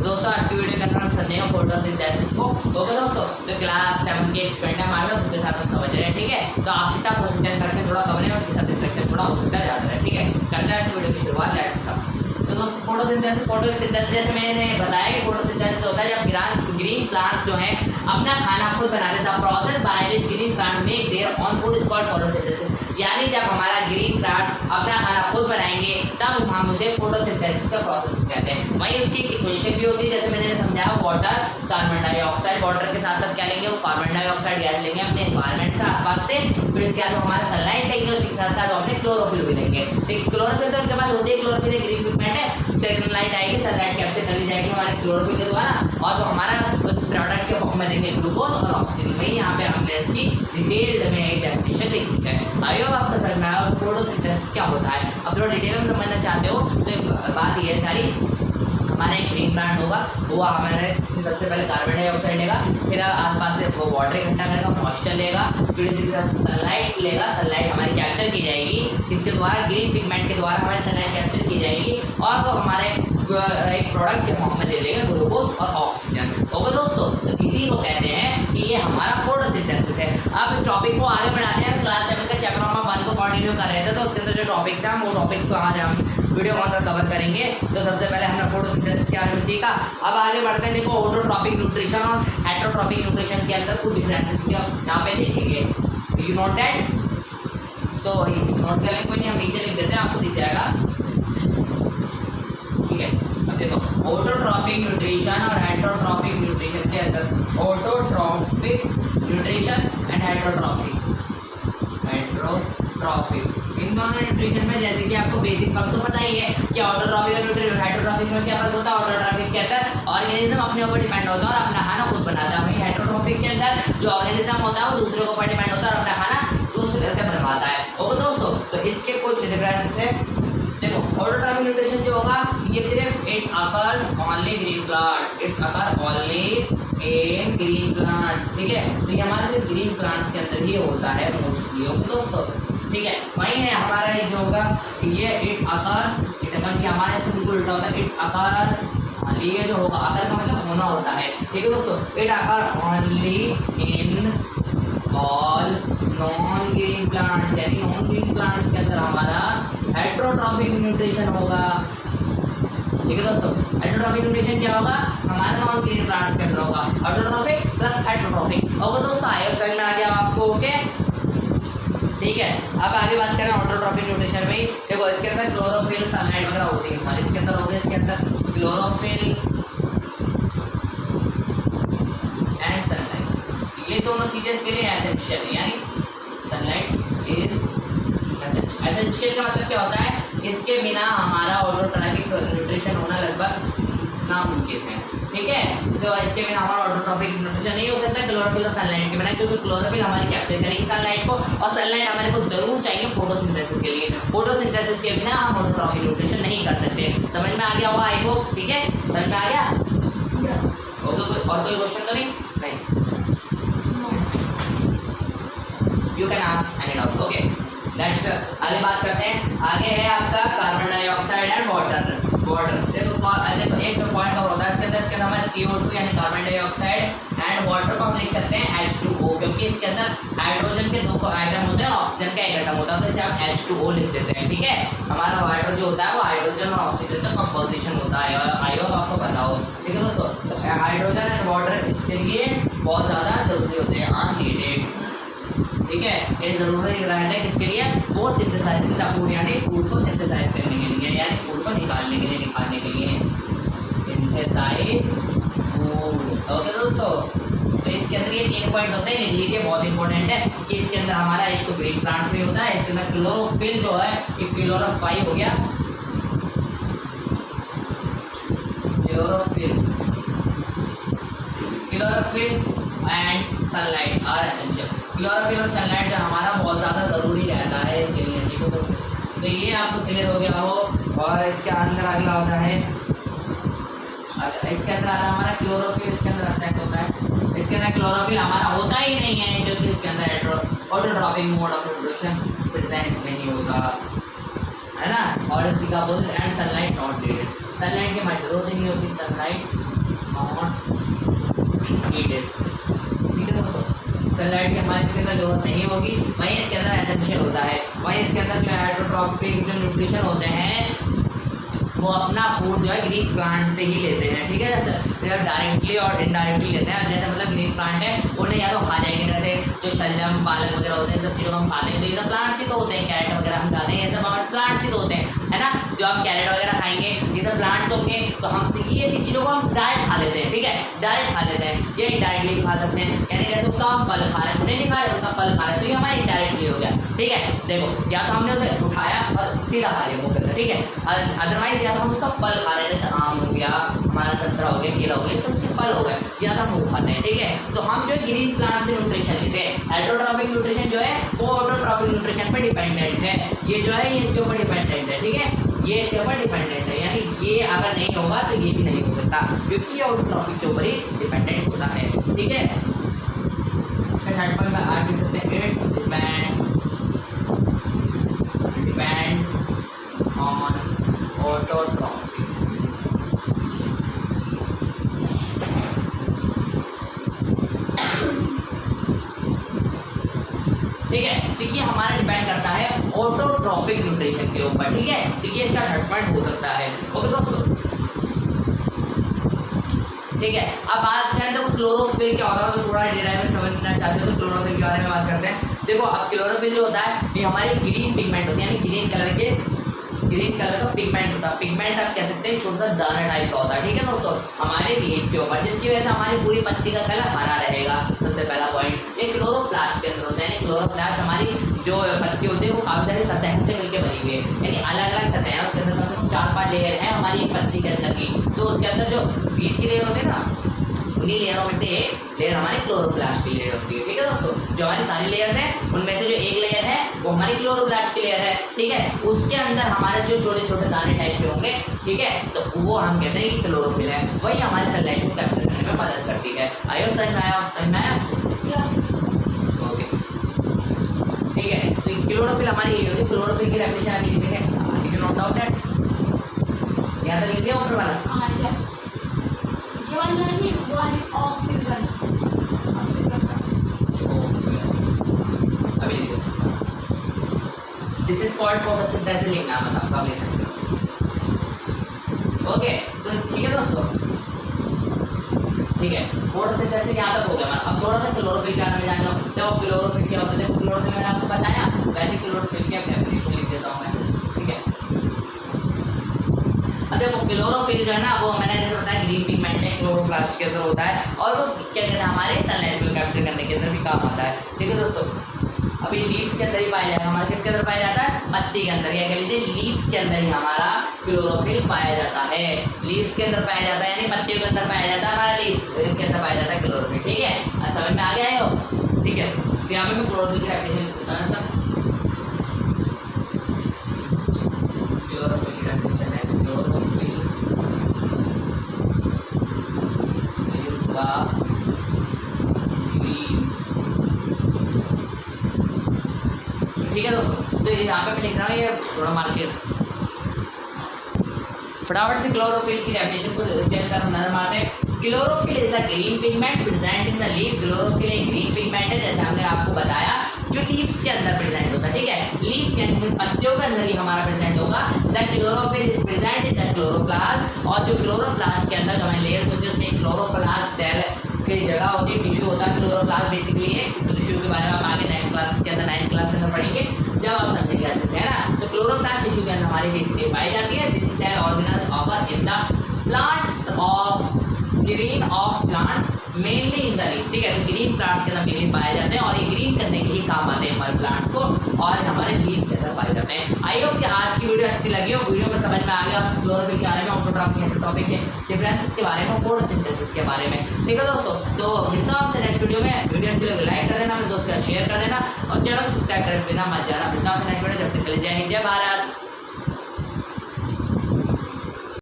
दोस्तों आज की वीडियो के अंदर हम समझेंगे फोटोसिंथेसिस को। ओके दोस्तों, तो क्लास 7 के एक स्टूडेंट है हमारे साथ, उनके साथ हम समझ रहे हैं। ठीक है, तो आपके साथ हो सकता है इंट्रैक्शन थोड़ा कम है, उनके साथ इंट्रैक्शन थोड़ा हो सकता है ज़्यादा है। ठीक है, करते हैं वीडियो की शुरुआत। Let's start. तो दोस्तों फोटोसिंथेसिस जैसे मैंने बताया कि फोटोसिंथेसिस होता है जब ग्रीन प्लांट्स जो है अपना खाना खुद बना लेता है। Process by which green plant make their own food is called photosynthesis. यानी जब हमारा ग्रीन प्लांट अपना खाना खुद बनाएंगे तब हम उसे फोटोसिंथेसिस का प्रोसेस कहते हैं। वहीं इसकी इक्वेशन भी होती है जैसे मैंने समझाया, वाटर कार्बन डाइऑक्साइड, वाटर के साथ साथ क्या लेंगे, वो कार्बन डाइऑक्साइड गैस लेंगे अपने एनवायरनमेंट से आसपास से, फिर इसके बाद हमारा सनलाइट लेंगे, उसके साथ साथ अपने क्लोरोफिल भी लेंगे। ठीक, क्लोरोफिल तो उनके पास होती है, क्लोरोफिल एक ग्रीन पिगमेंट है, सनलाइट आएगी, सनलाइट कैप्चर कर ली जाएगी हमारे क्लोरोफिल के द्वारा और तो हमारा उस प्रोडक्ट के फॉर्म में देंगे ग्लूकोज और ऑक्सीजन। वही यहाँ पे हमने इसकी डिटेल्ड में एक डेफिनेशन लिखी है। आई होप आपको समझ में आया फोटोसिंथेसिस क्या होता है। अब थोड़ा डिटेल में समझना चाहते हो तो बात ये सारी, हमारा एक ग्रीन प्लांट होगा, वो हमारे सबसे पहले कार्बन डाइऑक्साइड लेगा, फिर आसपास से वो वाटर इकट्ठा करेगा, मॉइस्चर लेगा, फिर इसी तरह से सनलाइट लेगा, सनलाइट हमारी कैप्चर की जाएगी, इसके द्वारा ग्रीन पिगमेंट के द्वारा हमारी सनलाइट कैप्चर की जाएगी और वो हमारे एक प्रोडक्ट के फॉर्म में दे देगा ग्लूकोज और ऑक्सीजन। ओके दोस्तों, तो इसी को कहते हैं कि ये हमारा फोटोसिंथेसिस है। अब टॉपिक को आगे बढ़ाते हैं। क्लास 7 का चैप्टर नंबर 1 को कंटिन्यू कर रहे थे, तो उसके अंदर जो टॉपिक्स हैं हम वो टॉपिक्स को आज हम वीडियो के अंदर कवर करेंगे। तो सबसे पहले हमने फोटोसिंथेसिस के बारे में सीखा। अब आगे बढ़ते हैं। देखो, ऑटोट्रॉपिक न्यूट्रिशन और हेटेरोट्रॉपिक न्यूट्रिशन के अंदर कुछ डिफरेंसेस यहाँ पे देखेंगे। You note that? तो नोट करें, कोई नहीं, हम नीचे लिख देते हैं, आपको दिख जाएगा। ठीक है, अब देखो, ऑटोट्रॉपिक न्यूट्रिशन और हेटेरोट्रॉपिक न्यूट्रिशन के अंदर ऑटोट्रॉपिक न्यूट्रिशन एंड हेटेरोट्रॉपिक इन दोनों न्यूट्रिशन में जैसे कि आपको बेसिक फर्क तो पता ही है कि ऑटोट्रॉपिक और हेटेरोट्रॉपिक में क्या फर्क होता है। ऑटोट्रॉपिक के अंदर ऑर्गेनिज्म अपने ऊपर डिपेंड होता है और अपना खाना खुद बनाता है। वहीं हेटेरोट्रॉपिक के अंदर जो ऑर्गेनिज्म होता है वो दूसरे के ऊपर डिपेंड होता है और अपना खाना दूसरे से बनवाता है। ओके दोस्तों, तो इसके कुछ डिफरेंसेस है। देखो, ऑटोट्रॉपिक न्यूट्रिशन जो होगा ये सिर्फ it occurs only green plant, it's occur only in green plants. ठीक है, तो ये हमारे सिर्फ ग्रीन प्लांट्स के अंदर ही होता है मोस्टली। ओके दोस्तों, ठीक है। वही है हमारा ये जो होगा ये इट अकर्स, इट अकर ये हमारा इसमें बिल्कुल उल्टा होता है। इट अकर, ये जो होगा अकर का मतलब होना होता है। ठीक है दोस्तों, it occur only in all non green plants, यानी नॉन ग्रीन प्लांट्स के अंदर हमारा हेटेरोट्रॉपिक न्यूट्रिशन होगा। ठीक है दोस्तों, हेटेरोट्रॉपिक न्यूट्रिशन क्या होगा, हमारे नॉन ग्रीन प्लांट्स के अंदर होगा, ऑटोट्रॉपिक प्लस हेटेरोट्रॉपिक। और दोस्तों आई होप समझ में आ गया आपको। ओके, ठीक है। अब आगे बात करें ऑटोट्रॉपिक न्यूट्रिशन में। देखो, इसके अंदर क्लोरोफिल, सनलाइट वगैरह होती है हमारे, इसके अंदर हो गए, इसके अंदर क्लोरोफिल एंड सनलाइट, ये दोनों चीजें इसके लिए एसेंशियल है। यानी सनलाइट इज एसेंशियल का मतलब क्या होता है, इसके बिना हमारा ऑटोट्रॉपिक न्यूट्रिशन होना लगभग नामुमकिन है। ठीक है, तो इसके बिना हमारा ऑटोट्रॉपिक न्यूट्रिशन नहीं हो सकता क्लोरोफिल और सनलाइट के बिना, क्योंकि क्लोरोफिल हमारी कैप्चर करेगी सनलाइट को और सनलाइट हमारे को जरूर चाहिए फोटोसिंथेसिस के लिए। फोटोसिंथेसिस के बिना हम ऑटोट्रॉपिक न्यूट्रिशन नहीं कर सकते। समझ में आ गया होगा आई होप। ठीक है, समझ में आ गया। और कोई क्वेश्चन तो नहीं? You can ask any doubt. Okay, next आगे बात करते हैं। आगे है आपका कार्बन डाइऑक्साइड एंड वाटर। देखो एक पॉइंट और होता है इसके अंदर हमारा CO2 यानी कार्बन डाइऑक्साइड एंड वाटर को हम लिख सकते हैं H2O, क्योंकि इसके अंदर हाइड्रोजन के 2 आइटम होते हैं और ऑक्सीजन का एक आइटम होता है, तो इसे आप H2O लिख देते हैं। ठीक है, हमारा वाटर जो होता है वो हाइड्रोजन और ऑक्सीजन का कंपोजिशन होता है, आई होप आपको पता हो। ठीक है दोस्तों, हाइड्रोजन एंड वाटर इसके लिए बहुत ज़्यादा जरूरी होते हैं, आर नीडेड। ठीक है, ये जरूरी रहता है किसके लिए, वो सिंथेसाइजिंग द फूड, यानी फूड को सिंथेसाइज करने के लिए, यानी फूड को निकालने के लिए, निकालने के लिए सिंथेसाइज फूड। ओके दोस्तों, तो इसके अंदर ये 3 पॉइंट होते हैं, लिख लीजिए, बहुत इंपॉर्टेंट है कि इसके अंदर हमारा एक तो ग्रीन प्लांट भी होता है, इसके अंदर क्लोरोफिल जो है एक क्लोरोफाइल हो गया, chlorophyll and sunlight are essential. Chlorophyll और सनलाइट जो हमारा बहुत ज़्यादा ज़रूरी रहता है इसके लिए। ठीक है दोस्तों, तो ये आपको क्लियर हो गया हो। और इसके अंदर अगला होता है, इसके अंदर आता है हमारा क्लोरोफिल, इसके अंदर एक्सेप्ट होता है, इसके अंदर क्लोरोफिल हमारा होता ही नहीं है क्योंकि इसके अंदर autotrophic mode of nutrition present नहीं होता है ना। और इसी का opposite and sunlight not needed, sunlight की हमारी जरूरत ही नहीं होती। Sunlight not needed. ठीक है दोस्तों, सनलाइट की हमारे इसके अंदर जरूरत नहीं होगी। वहीं इसके अंदर एसेंशियल होता है, वहीं इसके अंदर जो हेटेरोट्रॉपिक जो न्यूट्रिशन होते हैं वो अपना फूड जो है ग्रीन प्लांट से ही लेते हैं। ठीक है, जैसे डायरेक्टली और इनडायरेक्टली लेते हैं। जैसे मतलब ग्रीन प्लांट है उन्हें या तो खा जाएंगे, जैसे जो शलजम पालक वगैरह होते हैं सब चीज़ों को हम खाते हैं तो ये सब प्लांट्स ही तो होते हैं। कैरेट वगैरह हम खाते हैं ये सब प्लांट्स ही तो होते हैं, है ना। जो हम कैरेट वगैरह खाएंगे ये सब प्लांट्स होंगे, तो हम ये ऐसी चीज़ों को हम डायरेक्ट खा लेते हैं। ठीक है, डायरेक्ट खा लेते हैं, ये इनडायरेक्टली भी खा सकते हैं। यानी जैसे उनका हम फल खा रहे हैं, उन्हें नहीं खा रहे, उनका फल खा रहे हैं, तो ये हमारा इनडायरेक्टली हो गया। ठीक है, देखो या तो हमने उसे उठाया और सीधा खा लिया मुँह के अंदर। ठीक है, अदरवाइज या तो हम उसका फल खा रहे हैं, जैसे आम हो गया, हमारा संतरा हो गया, केला हो गया, सब उसके फल हो गए, या तो हम वो खाते हैं। ठीक है, तो हम जो ग्रीन प्लांट से न्यूट्रिशन लेते हैं। हेटेरोट्रॉपिक न्यूट्रिशन जो है वो ऑटोट्रॉपिक न्यूट्रिशन पर डिपेंडेंट है। ये जो है ये इसके ऊपर डिपेंडेंट है। ठीक है, ये इसके ऊपर डिपेंडेंट है, यानी ये अगर नहीं होगा तो ये भी नहीं हो सकता, क्योंकि ये ऑटोट्रॉपिक के ऊपर ही डिपेंडेंट होता है। ठीक है, थर्ड पॉइंट में आगे लिख सकते हैं, इट्स डिपेंड ऑन ऑटोट्रॉपिक। ठीक है, तो ये हमारा डिपेंड करता है ऑटोट्रॉपिक न्यूट्रिशन के ऊपर। ठीक है, तो ये इसका थर्ड पॉइंट हो सकता है। ओके दोस्तों, ठीक है, अब बात करें तो क्लोरोफिल क्या होता है, तो थोड़ा डिटेल में समझना चाहते हो तो क्लोरोफिल के बारे में बात करते हैं। देखो, अब क्लोरोफिल जो होता है ये हमारी ग्रीन पिगमेंट होती है, यानी ग्रीन कलर का पिगमेंट होता है। पिगमेंट आप कह सकते हैं छोटा सा दाना टाइप का होता है। ठीक है दोस्तों, हमारे लीफ के ऊपर, जिसकी वजह से हमारी पूरी पत्ती का कलर हरा रहेगा। सबसे पहला पॉइंट, ये क्लोरोप्लास्ट के अंदर होता है। यानी क्लोरोप्लास्ट हमारी जो पत्ती होती है वो काफी सारी सतह से मिलकर बनी हुई है, यानी अलग अलग सतह है। उसके अंदर कम से कम 4-5 लेयर है हमारी एक पत्ती के अंदर की। तो उसके अंदर जो बीच की लेयर होती है ना, उन्हीं लेयरों में से एक लेयर हमारी क्लोरोप्लास्ट की लेयर होती है। ठीक है दोस्तों, जो हमारी सारी लेयर्स हैं उनमें से जो एक लेयर है वो हमारी क्लोरोप्लास्ट की लेयर है। ठीक है, उसके अंदर हमारे जो छोटे छोटे दाने टाइप के होंगे, ठीक है, तो वो हम कहते हैं कि क्लोरोफिल है। वही हमारे सनलाइट को कैप्चर करने में मदद करती है। आई होप समझ में आया? ओके, ठीक है, तो क्लोरोफिल हमारी ये होती है। क्लोरोफिल की डेफिनेशन आगे लिखते हैं, यू नोट डाउट दैट, याद रख लीजिए ऊपर वाला। अभी लिखो, दिस इज कॉल्ड फोटोसिंथेसिस, लिखना बस आपका लिख सकते हो। ओके, तो ठीक है दोस्तों, ठीक है, फोटोसिंथेसिस यहाँ तक हो गया। अब थोड़ा सा क्लोरोफिल के बारे में जान लो। तो क्लोरोफिल क्या होता है, देखो क्लोरोफिल मैंने आपको बताया, वैसे क्लोरोफिल की डेफिनेशन लिख देता हूँ मैं। ठीक है, अब देखो क्लोरोफिल जो है ना वो मैंने जैसे बताया ग्रीन पिगमेंट है, क्लोरोप्लास्ट के अंदर होता है, और वो क्या कहते हैं हमारे सनलाइट को कैप्चर करने के अंदर भी काम आता है। ठीक है दोस्तों, अभी लीव्स के अंदर ही पाया जाएगा हमारा, किसके अंदर पाया जाता है, पत्ती के अंदर, या कह लीजिए लीव्स के अंदर ही हमारा क्लोरोफिल पाया जाता है। लीव्स के अंदर पाया जाता है, यानी पत्तियों के अंदर पाया जाता है, हमारा लीव्स के अंदर पाया जाता है क्लोरोफिल। ठीक है, समझ में आ गया है हो? ठीक है, तो यहाँ पे मैं क्लोरोफिल की डेफिनेशन बताना था। क्लोरोफिल की डेफिनेशन है, क्लोरोफिल ठीक है दोस्तों, तो यहाँ पे मैं लिख रहा हूँ, ये थोड़ा मार के फटाफट से क्लोरोफिल की डेफिनेशन को नजर मारते हैं। Chlorophyll is the green pigment present in the leaf. Chlorophyll एक ग्रीन पिगमेंट है, जैसे हमने आपको बताया, जो लीव्स के अंदर प्रेजेंट होता है। ठीक है, लीव्स यानी पत्तियों के अंदर ही हमारा प्रेजेंट होगा। The chlorophyll is present in the chloroplast, और जो क्लोरोप्लास्ट के अंदर जो हमारी लेयर्स होती है उसमें क्लोरोप्लास्ट सेल की जगह होती है, टिश्यू होता है। क्लोरोप्लास्ट बेसिकली है, टिश्यू के बारे में आप आगे नेक्स्ट क्लास के अंदर 9th क्लास के अंदर पढ़ेंगे, जब आप समझेंगे अच्छे से, है ना। तो क्लोरोप्लास्ट टिश्यू के अंदर हमारी बेसिकली पाई जाती है। This cell organelles occur in the plants of green of plants mainly in the leaf. ठीक है, तो ग्रीन प्लांट्स के अंदर मेनली पाए जाते हैं, और ये ग्रीन करने के लिए काम आते हैं हमारे प्लांट्स को, और हमारे लीव्स के अंदर पाए जाते हैं। आई होप कि आज की वीडियो अच्छी लगी हो, वीडियो में समझ में आ गया क्लोरोफिल के बारे में, ऑटोट्रॉपिक हेटेरोट्रॉपिक के डिफरेंसेस के बारे में, फोटोसिंथेसिस के बारे में। ठीक है दोस्तों, तो मिलता हूं आपसे नेक्स्ट वीडियो में। वीडियो अच्छी लगे लाइक कर देना, अपने दोस्त का शेयर कर देना, और चैनल सब्सक्राइब कर देना मत जाना। मिलता हूं आपसे नेक्स्ट वीडियो, जब तक के लिए जय हिंद, जय भारत।